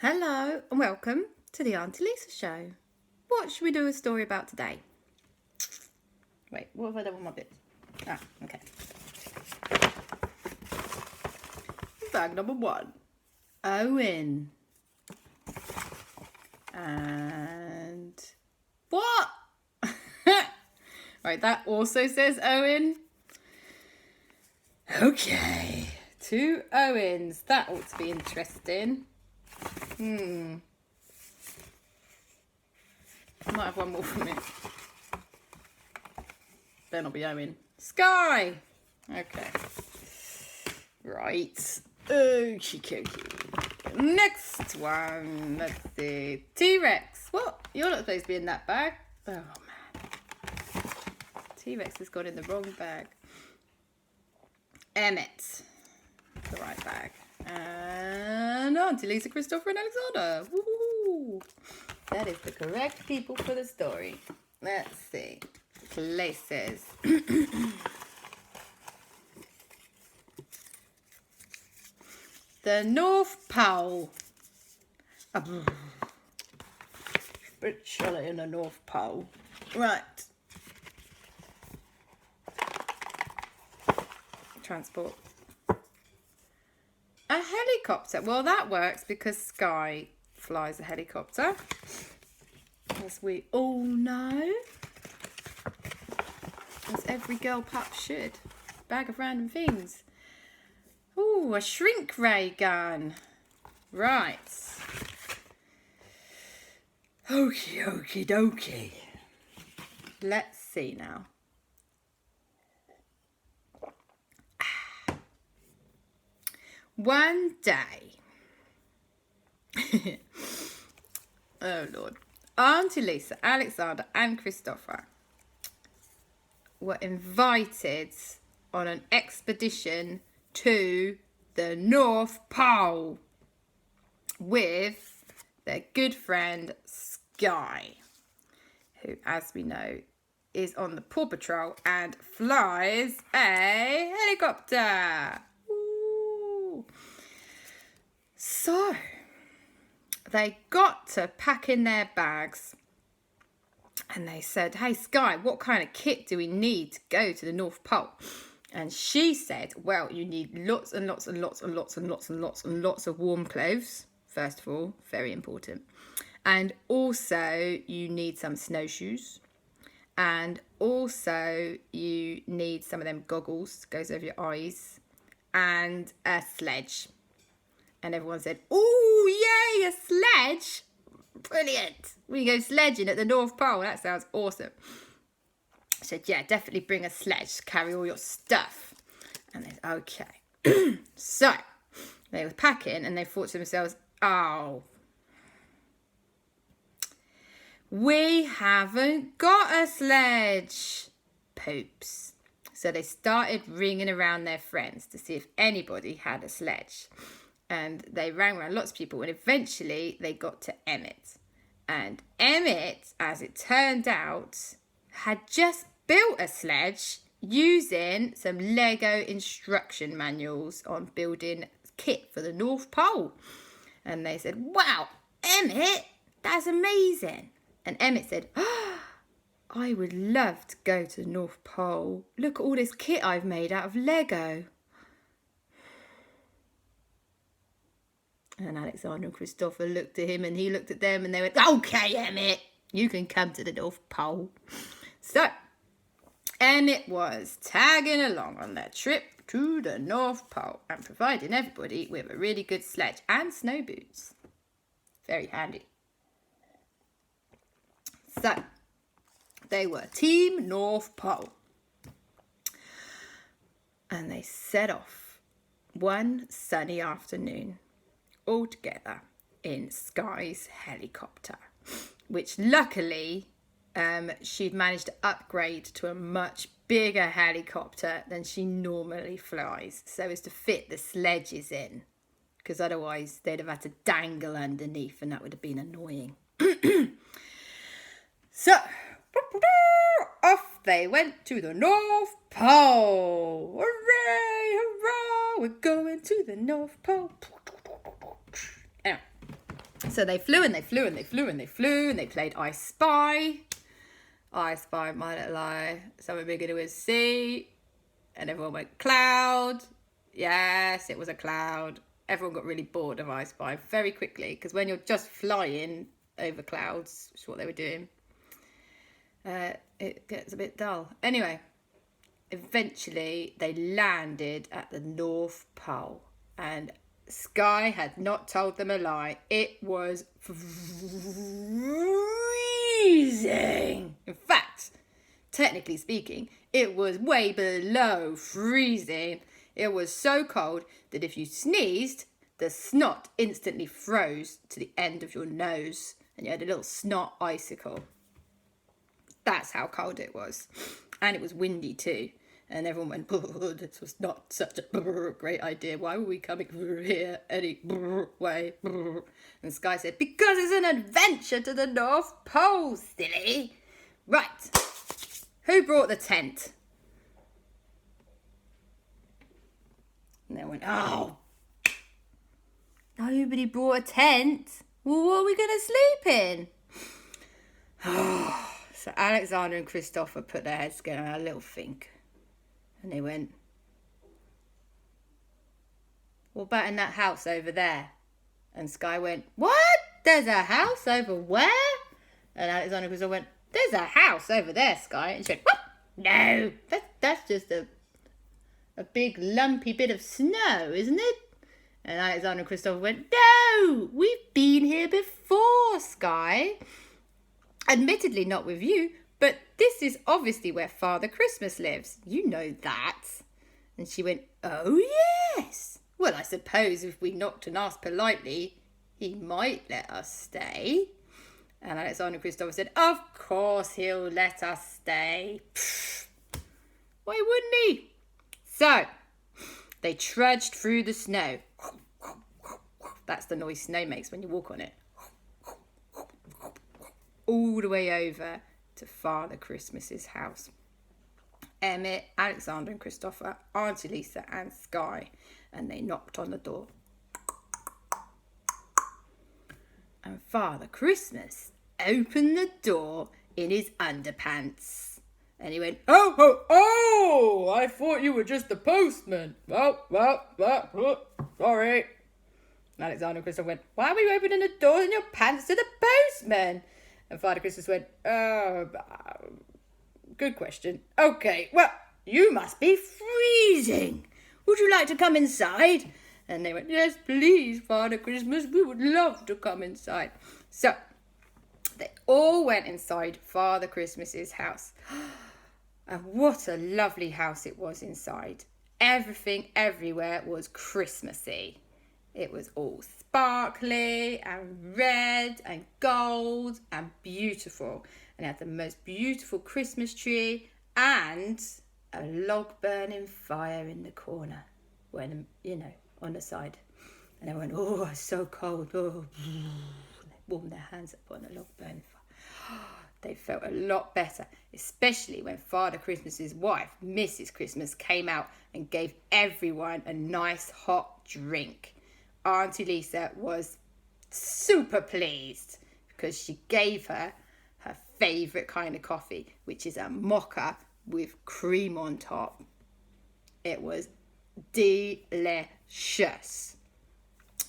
Hello and welcome to the Aunty Lisa show. What should we do a story about today? Wait, what have I done with my bits? Ah, okay. Bag number 1. Owen. And what? Right, that also says Owen. Okay. 2 Owens. That ought to be interesting. I might have one more from it. Better not be Owen. Sky! Okay. Right. Okie dokie. Next one. Let's see. T-Rex. What? You're not supposed to be in that bag. Oh, man. T-Rex has gone in the wrong bag. Emmet. The right bag. And Aunty Lisa, Kristoffer and Aleksander. Woohoo! That is the correct people for the story. Let's see. Places. The North Pole. Bit chilly in the North Pole. Right. Transport. A helicopter. Well, that works because Sky flies a helicopter, as we all know, as every girl pup should. Bag of random things. Ooh, a shrink ray gun. Right. Okie dokie dokie. Let's see now. One day, oh Lord, Aunty Lisa, Aleksander and Kristoffer were invited on an expedition to the North Pole with their good friend Sky, who, as we know, is on the Paw Patrol and flies a helicopter. So, they got to pack in their bags and they said, hey Sky, what kind of kit do we need to go to the North Pole? And she said, well, you need lots and lots and lots and lots and lots and lots and lots of warm clothes, first of all, very important. And also you need some snowshoes. And also you need some of them goggles, goes over your eyes, and a sledge. And everyone said, ooh, yay, a sledge. Brilliant. We go sledging at the North Pole. That sounds awesome. I said, yeah, definitely bring a sledge. Carry all your stuff. And they said, okay. So they were packing and they thought to themselves, oh, we haven't got a sledge. Poops. So they started ringing around their friends to see if anybody had a sledge. And they rang around lots of people, and eventually they got to Emmet. And Emmet, as it turned out, had just built a sledge using some Lego instruction manuals on building kit for the North Pole. And they said, wow, Emmet, that's amazing. And Emmet said, oh, I would love to go to the North Pole. Look at all this kit I've made out of Lego. And Aleksander and Kristoffer looked at him and he looked at them and they went, okay, Emmet, you can come to the North Pole. So, Emmet was tagging along on their trip to the North Pole and providing everybody with a really good sledge and snow boots. Very handy. So, they were Team North Pole. And they set off one sunny afternoon, all together in Sky's helicopter, which luckily she'd managed to upgrade to a much bigger helicopter than she normally flies, so as to fit the sledges in, because otherwise they'd have had to dangle underneath and that would have been annoying. So off they went to the North Pole. Hooray, hurrah, we're going to the North Pole. Anyway, So they flew and they flew and they flew and they flew and they played I Spy. I spy my little eye, something bigger to see. And everyone went, cloud. Yes, it was a cloud. Everyone got really bored of I Spy very quickly, because when you're just flying over clouds, which is what they were doing, it gets a bit dull. Anyway, eventually they landed at the North Pole, and Sky had not told them a lie. It was freezing. In fact, technically speaking, it was way below freezing. It was so cold that if you sneezed, the snot instantly froze to the end of your nose, and you had a little snot icicle. That's how cold it was. And it was windy too. And everyone went, this was not such a great idea. Why were we coming here any way? And Sky said, because it's an adventure to the North Pole, silly. Right. Who brought the tent? And they went, oh, nobody brought a tent. Well, what are we going to sleep in? So Aleksander and Kristoffer put their heads together and had a little think. And they went, what about in that house over there? And Sky went, what? There's a house over where? And Aleksander and Kristoffer went, there's a house over there, Sky. And she went, what? No, that's just a big lumpy bit of snow, isn't it? And Aleksander and Kristoffer went, no, we've been here before, Sky. Admittedly not with you, but this is obviously where Father Christmas lives. You know that. And she went, oh yes. Well, I suppose if we knocked and asked politely, he might let us stay. And Aleksander and Kristoffer said, of course he'll let us stay. Pfft. Why wouldn't he? So, they trudged through the snow. That's the noise snow makes when you walk on it. All the way over to Father Christmas's house. Emmet, Aleksander and Kristoffer, Aunty Lisa and Sky. And they knocked on the door. And Father Christmas opened the door in his underpants. And he went, oh, I thought you were just the postman. Well, sorry. And Aleksander and Kristoffer went, why were you opening the doors in your pants to the postman? And Father Christmas went, good question. Okay, well, you must be freezing. Would you like to come inside? And they went, yes, please, Father Christmas, we would love to come inside. So, they all went inside Father Christmas's house. And what a lovely house it was inside. Everything everywhere was Christmassy. It was all sparkly and red and gold and beautiful. And it had the most beautiful Christmas tree and a log burning fire in the corner. When, on the side. And they went, oh, it's so cold. Oh. And they warmed their hands up on the log burning fire. They felt a lot better, especially when Father Christmas's wife, Mrs. Christmas, came out and gave everyone a nice hot drink. Aunty Lisa was super pleased because she gave her favourite kind of coffee, which is a mocha with cream on top. It was delicious.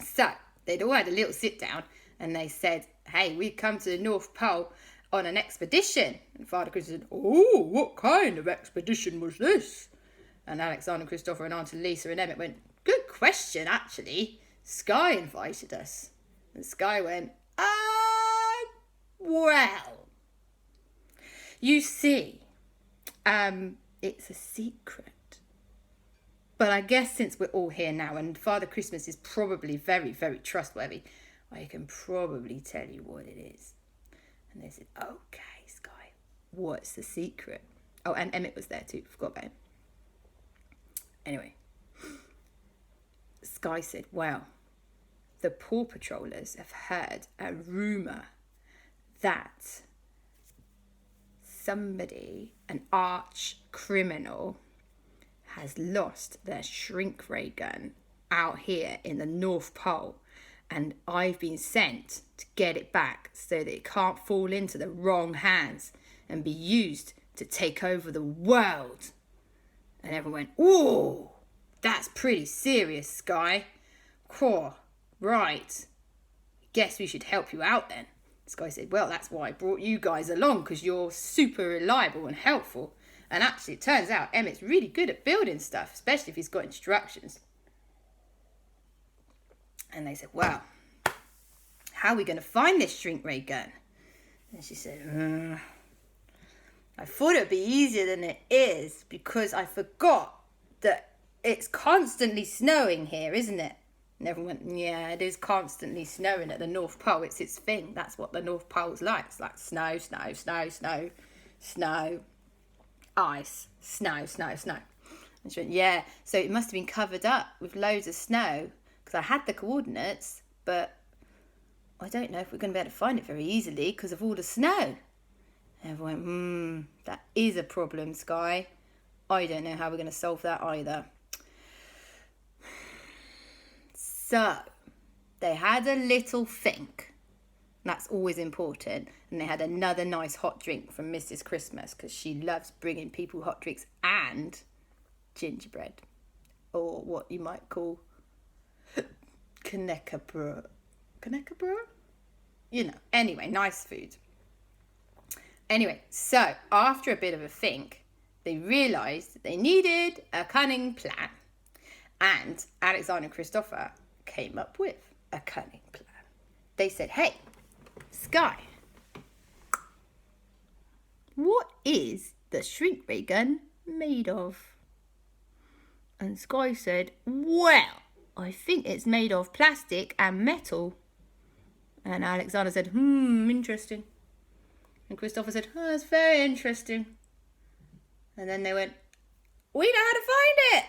So they'd all had a little sit down and they said, hey, we come to the North Pole on an expedition. And Father Christmas said, oh, what kind of expedition was this? And Aleksander and Kristoffer and Aunty Lisa and Emmet went, good question, actually. Sky invited us. And Sky went, well, you see, it's a secret. But I guess since we're all here now and Father Christmas is probably very, very trustworthy, I can probably tell you what it is. And they said, okay, Sky, what's the secret? Oh, and Emmet was there too, forgot about him. Anyway, Sky said, well, the Paw Patrollers have heard a rumour that somebody, an arch criminal, has lost their shrink ray gun out here in the North Pole, and I've been sent to get it back so that it can't fall into the wrong hands and be used to take over the world. And everyone went, ooh, that's pretty serious, Sky. Cool, right. Guess we should help you out then. Sky said, well, that's why I brought you guys along, because you're super reliable and helpful. And actually, it turns out Emmet's really good at building stuff, especially if he's got instructions. And they said, well, how are we going to find this shrink ray gun? And she said, I thought it would be easier than it is, because I forgot that it's constantly snowing here, isn't it? And everyone went, yeah, it is constantly snowing at the North Pole. It's its thing. That's what the North Pole's like. It's like snow, snow, snow, snow, snow, ice, snow, snow, snow. And she went, yeah, so it must have been covered up with loads of snow, because I had the coordinates, but I don't know if we're going to be able to find it very easily because of all the snow. And everyone went, that is a problem, Sky. I don't know how we're going to solve that either. So, they had a little think. That's always important. And they had another nice hot drink from Mrs. Christmas, because she loves bringing people hot drinks and gingerbread. Or what you might call Knekkebrød. Knekkebrød? You know, anyway, nice food. Anyway, so after a bit of a think, they realised that they needed a cunning plan. And Aleksander and Kristoffer came up with a cunning plan. They said, hey, Sky, what is the shrink ray gun made of? And Sky said, well, I think it's made of plastic and metal. And Aleksander said, interesting. And Kristoffer said, oh, that's very interesting. And then they went, we know how to find it.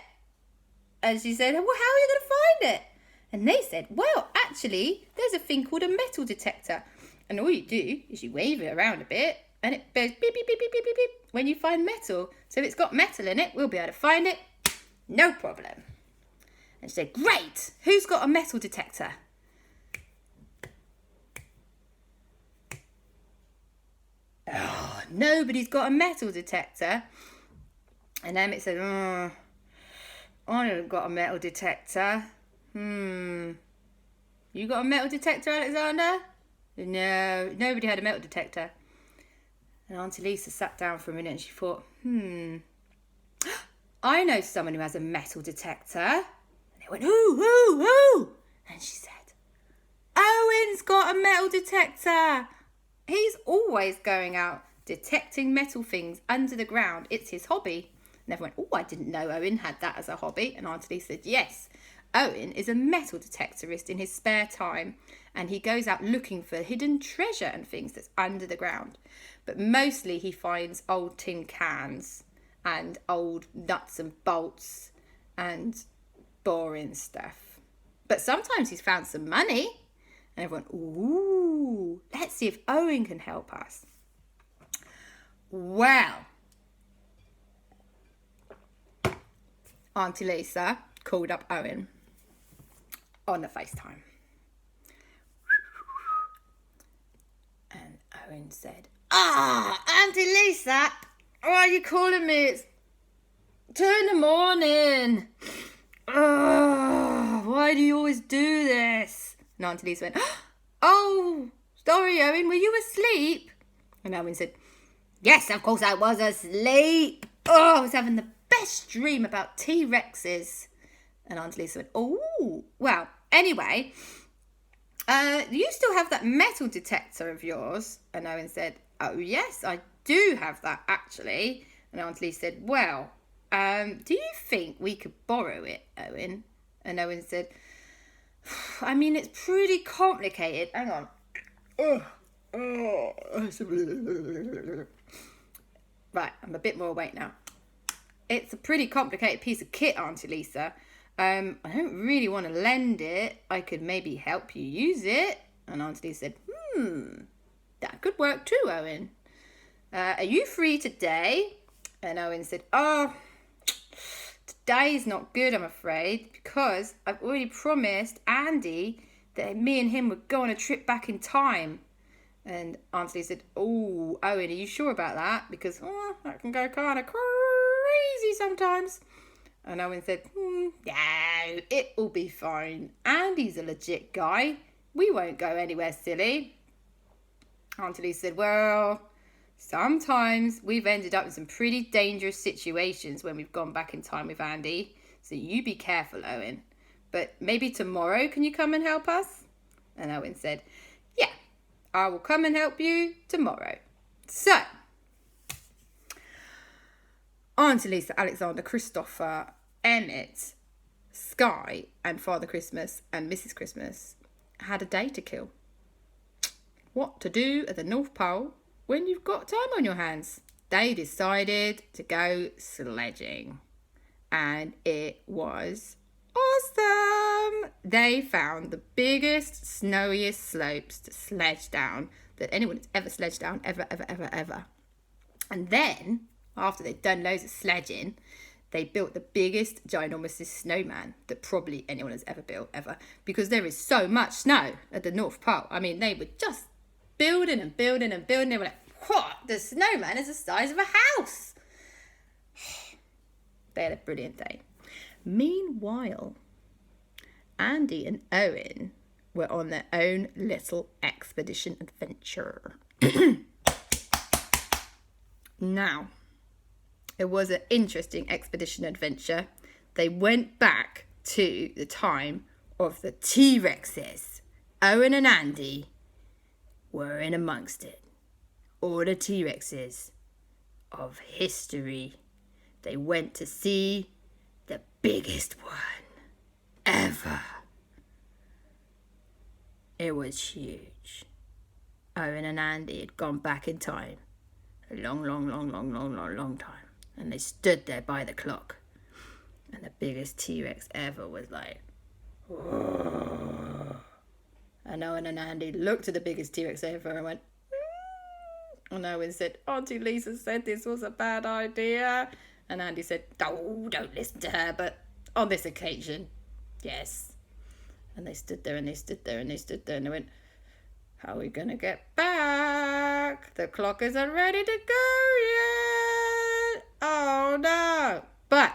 And she said, well, how are you going to find it? And they said, well, actually, there's a thing called a metal detector. And all you do is you wave it around a bit and it goes beep, beep, beep, beep, beep, beep, beep when you find metal. So if it's got metal in it, we'll be able to find it. No problem. And she said, great. Who's got a metal detector? Oh, nobody's got a metal detector. And Emmet said, I haven't got a metal detector. You got a metal detector, Aleksander? No, nobody had a metal detector. And Aunty Lisa sat down for a minute and she thought, I know someone who has a metal detector. And they went, who? And she said, Owen's got a metal detector. He's always going out detecting metal things under the ground. It's his hobby. And everyone went, I didn't know Owen had that as a hobby. And Aunty Lisa said, yes, Owen is a metal detectorist in his spare time. And he goes out looking for hidden treasure and things that's under the ground. But mostly he finds old tin cans and old nuts and bolts and boring stuff. But sometimes he's found some money. And everyone, ooh, let's see if Owen can help us. Well, Aunty Lisa called up Owen on the FaceTime. And Owen said, Aunty Lisa, why are you calling me? It's 2 a.m. Why do you always do this? And Aunty Lisa went, oh, sorry, Owen, were you asleep? And Owen said, yes, of course I was asleep. I was having the best dream about T-Rexes. And Aunty Lisa went, oh, well, anyway, you still have that metal detector of yours? And Owen said, oh, yes, I do have that, actually. And Aunty Lisa said, well, do you think we could borrow it, Owen? And Owen said, I mean, it's pretty complicated. Hang on. Right, I'm a bit more awake now. It's a pretty complicated piece of kit, Aunty Lisa. I don't really want to lend it. I could maybe help you use it. And Aunty Lisa said, that could work too, Owen. Are you free today? And Owen said, today's not good, I'm afraid, because I've already promised Andy that me and him would go on a trip back in time. And Aunty Lisa said, oh, Owen, are you sure about that? Because that can go kind of crazy sometimes. And Owen said, yeah, it will be fine. Andy's a legit guy. We won't go anywhere silly. Aunty Lisa said, well, sometimes we've ended up in some pretty dangerous situations when we've gone back in time with Andy. So you be careful, Owen. But maybe tomorrow can you come and help us? And Owen said, yeah, I will come and help you tomorrow. So, Aunty Lisa, Aleksander, Kristoffer, Emmet, Sky, and Father Christmas and Mrs. Christmas had a day to kill. What to do at the North Pole when you've got time on your hands? They decided to go sledging. And it was awesome! They found the biggest, snowiest slopes to sledge down that anyone has ever sledged down, ever. And then, after they'd done loads of sledging, they built the biggest, ginormous snowman that probably anyone has ever built, ever. Because there is so much snow at the North Pole. I mean, they were just building and building and building. They were like, what? The snowman is the size of a house. They had a brilliant day. Meanwhile, Andy and Owen were on their own little expedition adventure. Now, it was an interesting expedition adventure. They went back to the time of the T-Rexes. Owen and Andy were in amongst it. All the T-Rexes of history. They went to see the biggest one ever. It was huge. Owen and Andy had gone back in time. A long time. And they stood there by the clock. And the biggest T-Rex ever was like, whoa. And Owen and Andy looked at the biggest T-Rex ever and went, and Owen said, Aunty Lisa said this was a bad idea. And Andy said, oh, don't listen to her. But on this occasion, yes. And they stood there and they stood there and they stood there and they went, how are we going to get back? The clock isn't ready to go yet. Oh, no. But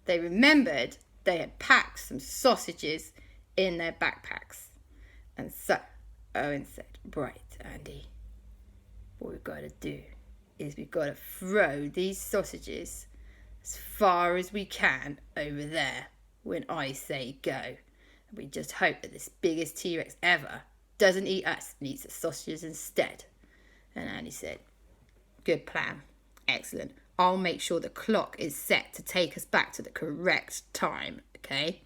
they remembered they had packed some sausages in their backpacks. And so Owen said, right, Andy, what we've got to do is we've got to throw these sausages as far as we can over there when I say go. And we just hope that this biggest T-Rex ever doesn't eat us and eats the sausages instead. And Andy said, good plan. Excellent. I'll make sure the clock is set to take us back to the correct time, okay?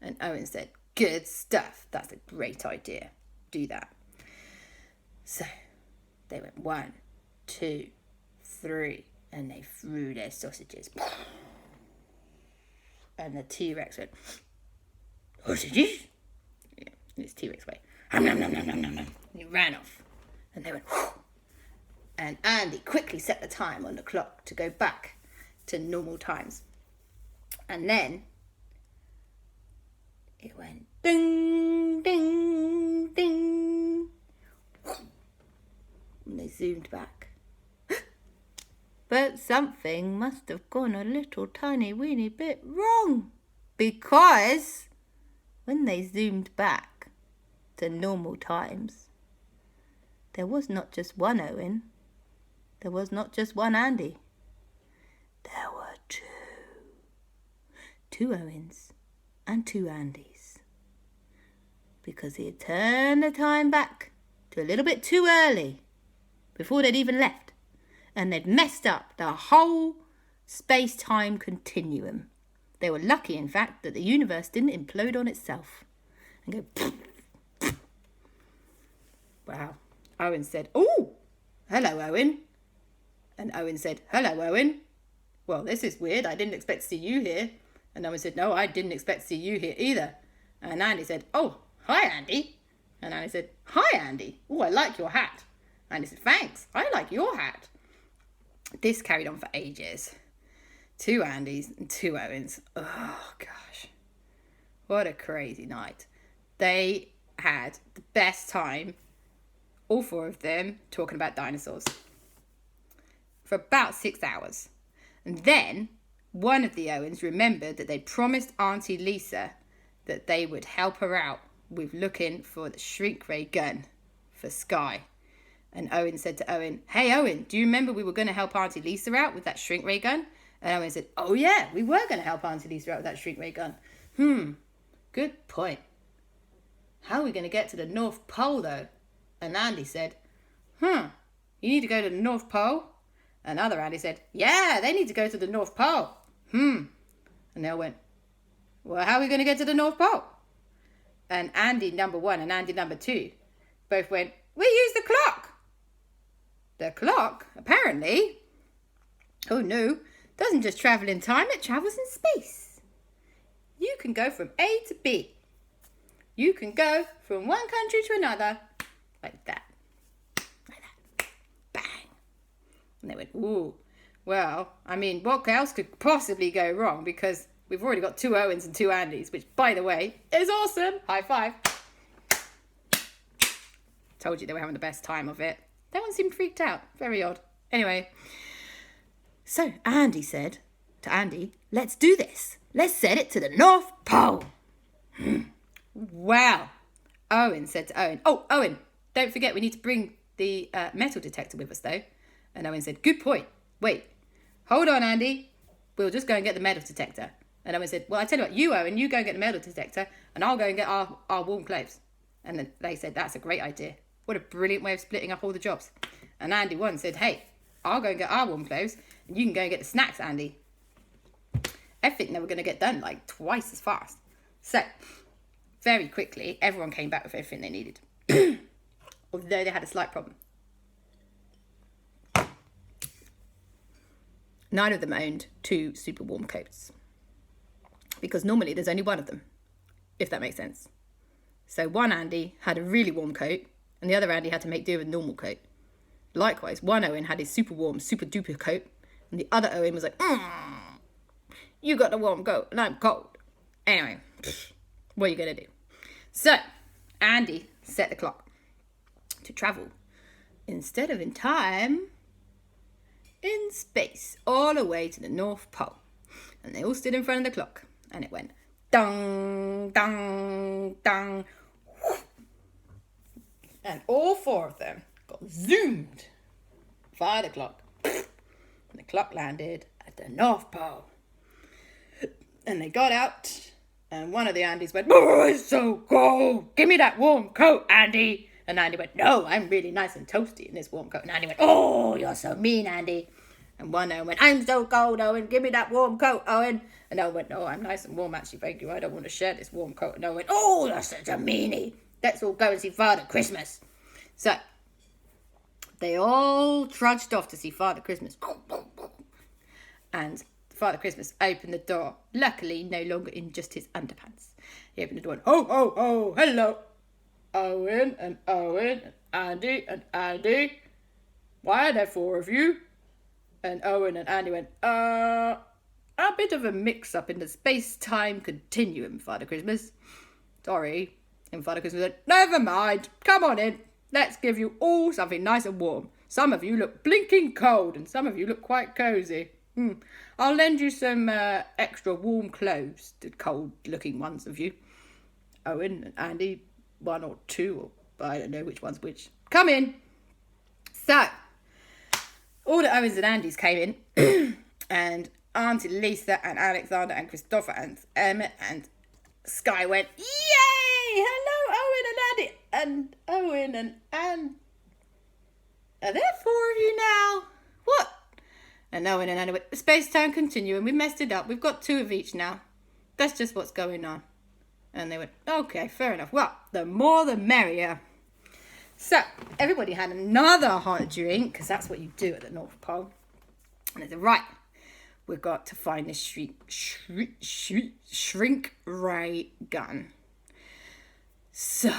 And Owen said, good stuff. That's a great idea. Do that. So they went 1, 2, 3, and they threw their sausages. And the T-Rex went, sausages? Yeah, it's T-Rex way. Nom, nom, nom, nom, nom, nom. And he ran off. And they went, and Andy quickly set the time on the clock to go back to normal times. And then it went ding, ding, ding. And they zoomed back. But something must have gone a little tiny weeny bit wrong. Because when they zoomed back to normal times, there was not just one Owen. There was not just one Andy. There were two. 2 Owens and 2 Andys. Because he had turned the time back to a little bit too early before they'd even left. And they'd messed up the whole space-time continuum. They were lucky, in fact, that the universe didn't implode on itself and go. Wow. Owen said, oh, hello, Owen. And Owen said, hello, Owen. Well, this is weird. I didn't expect to see you here. And Owen said, no, I didn't expect to see you here either. And Andy said, oh, hi, Andy. And Andy said, hi, Andy. Oh, I like your hat. Andy said, thanks. I like your hat. This carried on for ages. 2 Andys and 2 Owens. Oh, gosh. What a crazy night. they had the best time, all 4 of them, talking about dinosaurs for about 6 hours. And then one of the Owens remembered that they'd promised Aunty Lisa that they would help her out with looking for the shrink ray gun for Skye. And Owen said to Owen, "Hey Owen, do you remember we were going to help Aunty Lisa out with that shrink ray gun?" And Owen said, "Oh yeah, we were going to help Aunty Lisa out with that shrink ray gun. Good point. How are we going to get to the North Pole though?" And Andy said, "You need to go to the North Pole?" And other Andy said, "Yeah, they need to go to the North Pole." And they all went, "Well, how are we going to get to the North Pole?" And Andy number 1 and Andy number 2 both went, "We use the clock." The clock, apparently, oh no, doesn't just travel in time, it travels in space. You can go from A to B. You can go from one country to another, like that. Like that. Bang. And they went, "Ooh, well, I mean, what else could possibly go wrong? Because we've already got 2 Owens and 2 Andys, which, by the way, is awesome. High five." Told you they were having the best time of it. No one seemed freaked out. Very odd. Anyway, so Andy said to Andy, "Let's do this. Let's set it to the North Pole." Well, Owen said to Owen, "Oh, Owen, don't forget we need to bring the metal detector with us though." And Owen said, "Good point. Wait, hold on, Andy. We'll just go and get the metal detector." And Owen said, "Well, I tell you what, you, Owen, you go and get the metal detector and I'll go and get our warm clothes." And then they said, "That's a great idea. What a brilliant way of splitting up all the jobs." And Andy 1 said, "Hey, I'll go and get our warm clothes and you can go and get the snacks, Andy." I think they were going to get done like twice as fast. So, very quickly, everyone came back with everything they needed. Although they had a slight problem. None of them owned 2 super warm coats. Because normally there's only one of them, if that makes sense. So one Andy had a really warm coat and the other Andy had to make do with a normal coat. Likewise, one Owen had his super warm, super duper coat and the other Owen was like, "You got the warm coat and I'm cold." Anyway, what are you going to do? So, Andy set the clock to travel, instead of in time, in space, all the way to the North Pole. And they all stood in front of the clock and it went dong, dong, dong. And all 4 of them got zoomed by the clock. And the clock landed at the North Pole. And they got out and one of the Andys went, "Oh, it's so cold. Give me that warm coat, Andy." And Andy went, "No, I'm really nice and toasty in this warm coat." And Andy went, "Oh, you're so mean, Andy." And one Owen went, "I'm so cold, Owen. Give me that warm coat, Owen." And Owen went, "No, I'm nice and warm, actually, thank you. I don't want to share this warm coat." And Owen went, "Oh, you're such a meanie. Let's all go and see Father Christmas." So, they all trudged off to see Father Christmas. And Father Christmas opened the door, luckily no longer in just his underpants. He opened the door and, "Ho, ho, ho, hello, Owen and Owen and Andy and Andy. Why are there 4 of you?" And Owen and Andy went, A bit of a mix-up in the space-time continuum, Father Christmas. Sorry." And Father Christmas said, "Never mind, come on in. Let's give you all something nice and warm. Some of you look blinking cold and some of you look quite cosy. I'll lend you some extra warm clothes, the cold-looking ones of you. Owen and Andy, 1 or 2, or I don't know which one's which. Come in." So, all the Owens and Andys came in, and Aunty Lisa and Aleksander and Kristoffer and Emmet and Skye went, "Yay! Hello, Owen and Andy." And Owen and Andy, "Are there 4 of you now? What?" And Owen and Andy went, "Space-time continuum, we messed it up. We've got 2 of each now. That's just what's going on." And they went, "Okay, fair enough. Well, the more the merrier." So, everybody had another hot drink, because that's what you do at the North Pole. And they said, "Right, we've got to find this shrink ray gun." So,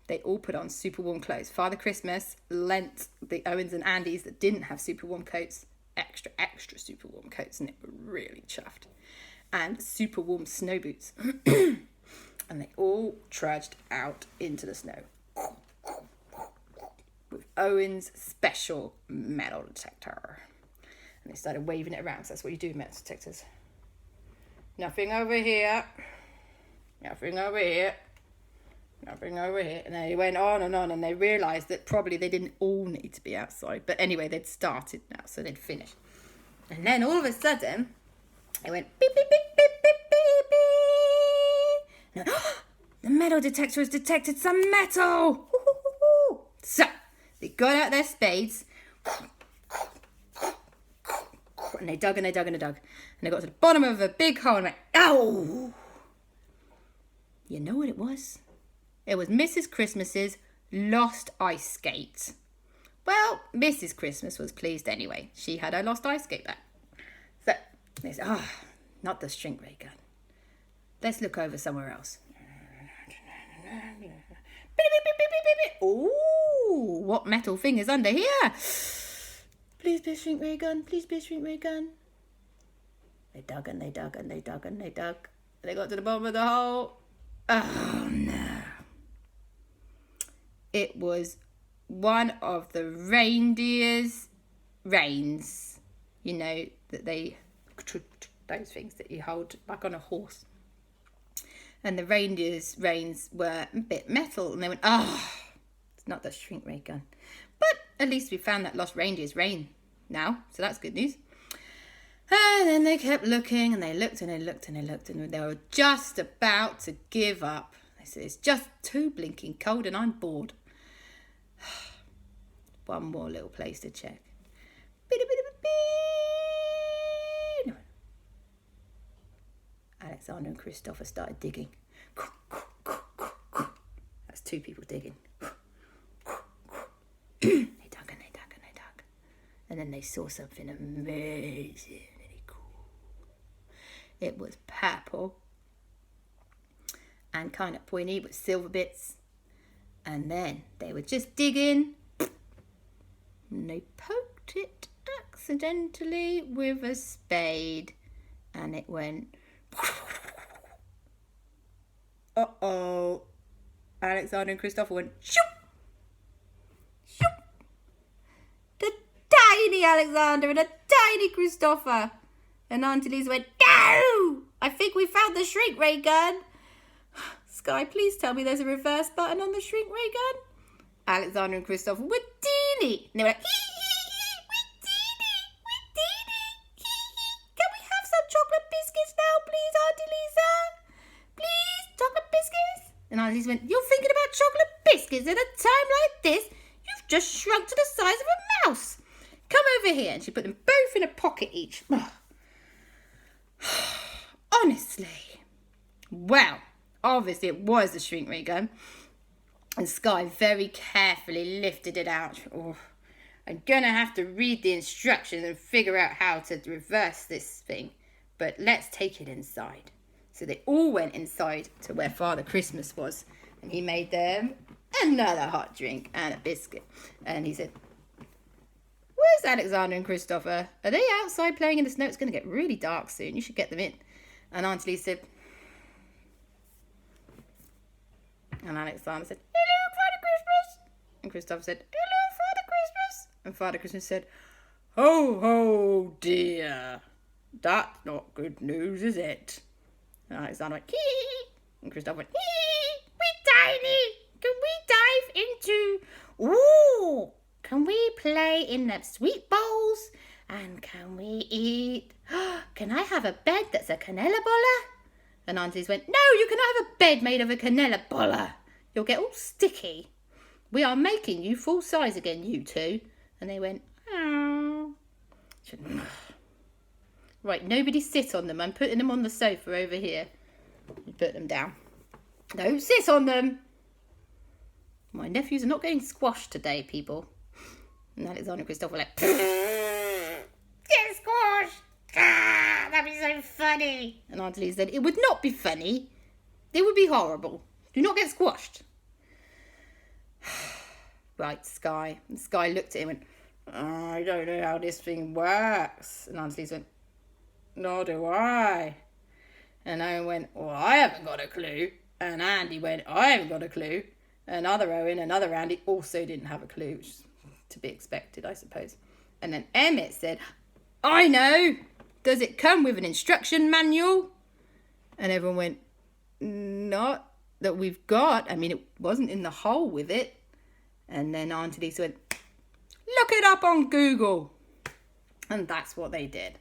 they all put on super warm clothes. Father Christmas lent the Owens and Andys that didn't have super warm coats extra super warm coats, and they were really chuffed. And super warm snow boots. And they all trudged out into the snow with Owen's special metal detector. And they started waving it around. So that's what you do with metal detectors. Nothing over here. Nothing over here. Nothing over here. And they went on, and they realised that probably they didn't all need to be outside. But anyway, they'd started now, so they'd finished. And then all of a sudden, they went beep, beep, beep, beep, beep, beep, beep. The metal detector has detected some metal. So they got out their spades and they dug and they dug and they dug. And they got to the bottom of a big hole and went, ow! You know what it was? It was Mrs. Christmas's lost ice skate. Well, Mrs. Christmas was pleased anyway. She had her lost ice skate back. So they said, not the shrink ray gun. Let's look over somewhere else. Ooh, what metal thing is under here? Please be a shrink ray gun. Please be a shrink ray gun. They dug and they dug and they dug and they dug. They got to the bottom of the hole. Oh no. It was one of the reindeer's reins. You know, that those things that you hold like on a horse. And the reindeer's reins were a bit metal. And they went, it's not the shrink ray gun. But at least we found that lost reindeer's rein now. So that's good news. And then they kept looking and they looked and they looked and they looked. And they were just about to give up. They said, it's just too blinking cold and I'm bored. One more little place to check. No. Aleksander and Kristoffer started digging. That's two people digging. They dug and they dug and they dug. And then they saw something amazingly cool. It was purple and kind of pointy with silver bits. And then they were just digging. And they poked it accidentally with a spade. And it went... Uh-oh. Aleksander and Kristoffer went... Shoop! Shoop! The tiny Aleksander and the tiny Kristoffer. And Aunty Lisa went, no! I think we found the shrink ray gun. Sky, please tell me there's a reverse button on the shrink ray gun. Aleksander and Kristoffer were teeny. And they were like, we're teeny. Can we have some chocolate biscuits now, please, Aunty Lisa? Please, chocolate biscuits? And Aunty Lisa went, you're thinking about chocolate biscuits at a time like this? You've just shrunk to the size of a mouse. Come over here. And she put them both in a pocket each. Honestly. Well, obviously it was the shrink ray gun. And Sky very carefully lifted it out. Oh, I'm going to have to read the instructions and figure out how to reverse this thing. But let's take it inside. So they all went inside to where Father Christmas was. And he made them another hot drink and a biscuit. And he said, where's Aleksander and Kristoffer? Are they outside playing in the snow? It's going to get really dark soon. You should get them in. And Aunty Lisa said... And Aleksander said, hello, Father Christmas. And Kristoffer said, hello, Father Christmas. And Father Christmas said, ho, ho, dear. That's not good news, is it? And Aleksander went, hee. And Kristoffer went, hee. We're tiny. Can we dive into... Ooh, can we play in the sweet bowls? And can we eat... Can I have a bed that's a canela bolla? And Aunties went, no, you cannot have a bed made of a canela bolla. You'll get all sticky. We are making you full size again, you two. And they went, oh. Right, nobody sit on them. I'm putting them on the sofa over here. You put them down. Don't sit on them. My nephews are not getting squashed today, people. And Aleksander and Kristoffer were like, get squashed. That'd be so funny. And Aunty Lisa said, it would not be funny. It would be horrible. Do not get squashed. Right, Sky. And Sky looked at him and went, I don't know how this thing works. And Aunty Lisa went, nor do I. And Owen went, well, I haven't got a clue. And Andy went, I haven't got a clue. Another Owen, another Andy also didn't have a clue, which is to be expected, I suppose. And then Emmet said, I know. Does it come with an instruction manual? And everyone went, not that we've got. I mean, it wasn't in the hole with it. And then Aunty Lisa went, look it up on Google. And that's what they did.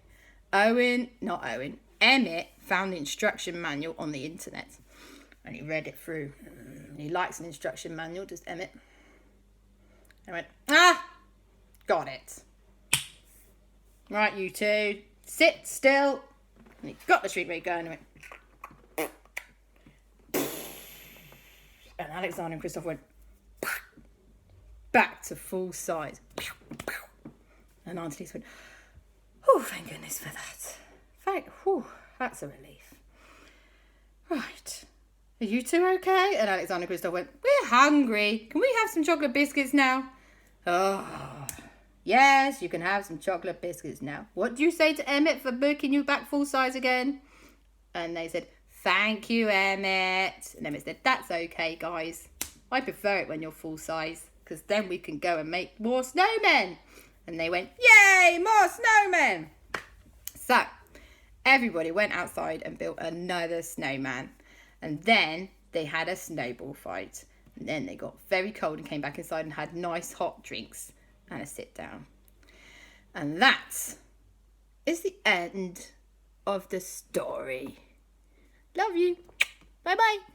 Emmet found the instruction manual on the internet. And he read it through. He likes an instruction manual, does Emmet. And went, got it. Right, you two, sit still. And he got the street rate going and went. And Aleksander and Kristoffer went back to full size. And Aunty Lisa went, oh, thank goodness for that. That's a relief. Right. Are you two okay? And Aleksander and Kristoffer went, we're hungry. Can we have some chocolate biscuits now? Oh, yes, you can have some chocolate biscuits now. What do you say to Emmet for booking you back full size again? And they said, thank you, Emmet. And Emmet said, that's okay, guys. I prefer it when you're full size because then we can go and make more snowmen. And they went, yay, more snowmen. So everybody went outside and built another snowman. And then they had a snowball fight. And then they got very cold and came back inside and had nice hot drinks and a sit down. And that is the end of the story. Love you. Bye-bye.